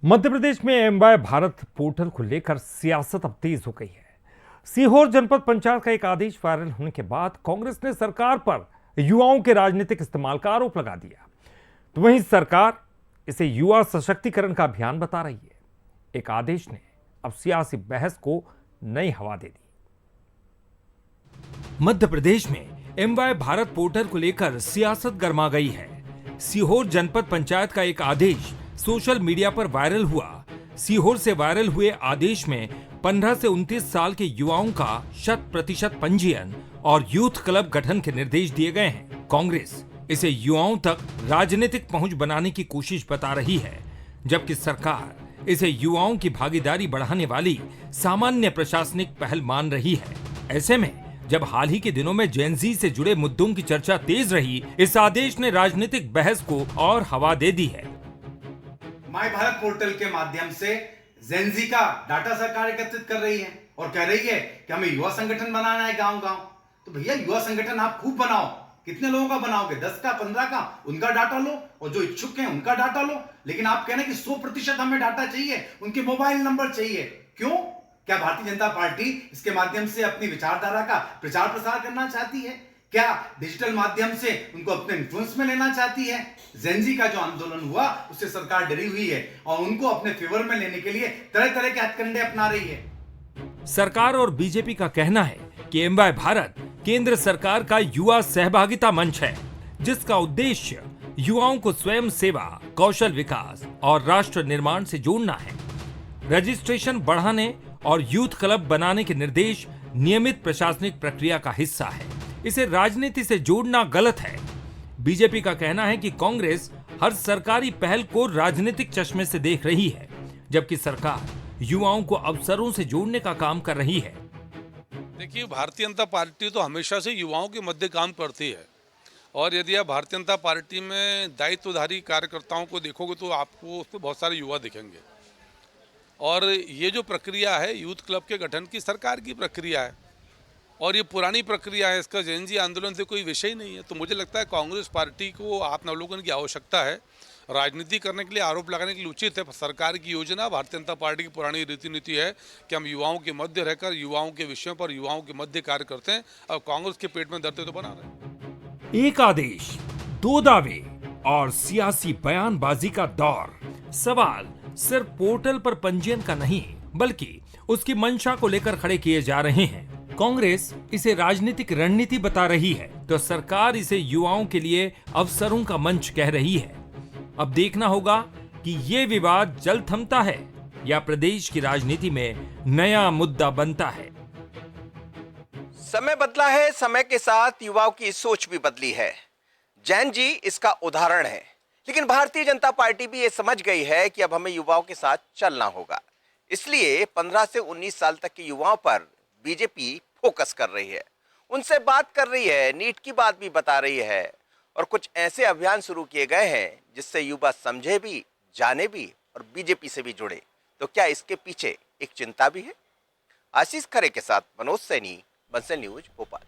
मध्य प्रदेश में MY Bharat portal को लेकर सियासत अब तेज हो गई है। सीहोर जनपद पंचायत का एक आदेश वायरल होने के बाद कांग्रेस ने सरकार पर युवाओं के राजनीतिक इस्तेमाल का आरोप लगा दिया, तो वहीं सरकार इसे युवा सशक्तिकरण का अभियान बता रही है। एक आदेश ने अब सियासी बहस को नई हवा दे दी। मध्य प्रदेश में एमवाय भारत पोर्टल को लेकर सियासत गर्मा गई है। सीहोर जनपद पंचायत का एक आदेश सोशल मीडिया पर वायरल हुआ। सीहोर से वायरल हुए आदेश में 15 से 29 साल के युवाओं का 100% पंजीयन और यूथ क्लब गठन के निर्देश दिए गए हैं। कांग्रेस इसे युवाओं तक राजनीतिक पहुंच बनाने की कोशिश बता रही है, जबकि सरकार इसे युवाओं की भागीदारी बढ़ाने वाली सामान्य प्रशासनिक पहल मान रही है। ऐसे में जब हाल ही के दिनों में जेनजी से जुड़े मुद्दों की चर्चा तेज रही, इस आदेश ने राजनीतिक बहस को और हवा दे दी है। माय भारत पोर्टल के माध्यम से जेनजी का डाटा सरकार एकत्रित कर रही है और कह रही है कि हमें युवा संगठन बनाना है गांव-गांव। तो भैया युवा संगठन आप खूब बनाओ, कितने लोगों का बनाओगे? 10 का, 15 का? उनका डाटा लो और जो इच्छुक हैं उनका डाटा लो। लेकिन आप कह रहे हैं कि 100% हमें डाटा चाहिए, उनके मोबाइल नंबर चाहिए। क्यों? क्या भारतीय जनता पार्टी इसके माध्यम से अपनी विचारधारा का प्रचार प्रसार करना चाहती है? क्या डिजिटल माध्यम से उनको अपने इन्फ्लुएंस में लेना चाहती है? जेनजी का जो आंदोलन हुआ उससे सरकार डरी हुई है और उनको अपने फेवर में लेने के लिए तरह तरह के हथकंडे अपना रही है। सरकार और बीजेपी का कहना है कि एमवाय भारत केंद्र सरकार का युवा सहभागिता मंच है, जिसका उद्देश्य युवाओं को स्वयं सेवा, कौशल विकास और राष्ट्र निर्माण से जोड़ना है। रजिस्ट्रेशन बढ़ाने और यूथ क्लब बनाने के निर्देश नियमित प्रशासनिक प्रक्रिया का हिस्सा है। इसे राजनीति से जोड़ना गलत है। बीजेपी का कहना है कि कांग्रेस हर सरकारी पहल को राजनीतिक चश्मे से देख रही है, जबकि सरकार युवाओं को अवसरों से जोड़ने का काम कर रही है। देखिए, भारतीय जनता पार्टी तो हमेशा से युवाओं के मध्य काम करती है और यदि आप भारतीय जनता पार्टी में दायित्वधारी कार्यकर्ताओं को देखोगे तो आपको उसमें बहुत सारे युवा दिखेंगे। और ये जो प्रक्रिया है यूथ क्लब के गठन की, सरकार की प्रक्रिया है और ये पुरानी प्रक्रिया है, इसका जेनजी आंदोलन से कोई विषय नहीं है। तो मुझे लगता है कांग्रेस पार्टी को आप नवलोकन की आवश्यकता है। राजनीति करने के लिए, आरोप लगाने के लिए उचित है। सरकार की योजना, भारतीय जनता पार्टी की पुरानी रीति नीति है कि हम युवाओं के मध्य रहकर युवाओं के विषयों पर युवाओं के मध्य कार्य करते हैं। अब कांग्रेस के पेट में दर्द तो बना रहे। एक आदेश, दो दावे और सियासी बयानबाजी का दौर। सवाल सिर्फ पोर्टल पर पंजीयन का नहीं, बल्कि उसकी मंशा को लेकर खड़े किए जा रहे हैं। कांग्रेस इसे राजनीतिक रणनीति बता रही है, तो सरकार इसे युवाओं के लिए अवसरों का मंच कह रही है। अब देखना होगा कि ये विवाद जल्द थमता है या प्रदेश की राजनीति में नया मुद्दा बनता है। समय बदला है, समय के साथ युवाओं की सोच भी बदली है। जैन जी इसका उदाहरण है। लेकिन भारतीय जनता पार्टी भी ये समझ गई है कि अब हमें युवाओं के साथ चलना होगा। इसलिए 15 से 19 साल तक के युवाओं पर बीजेपी फोकस कर रही है, उनसे बात कर रही है, नीट की बात भी बता रही है और कुछ ऐसे अभियान शुरू किए गए हैं जिससे युवा समझे भी, जाने भी और बीजेपी से भी जुड़े। तो क्या इसके पीछे एक चिंता भी है? आशीष खरे के साथ मनोज सैनी, बंसल न्यूज, भोपाल।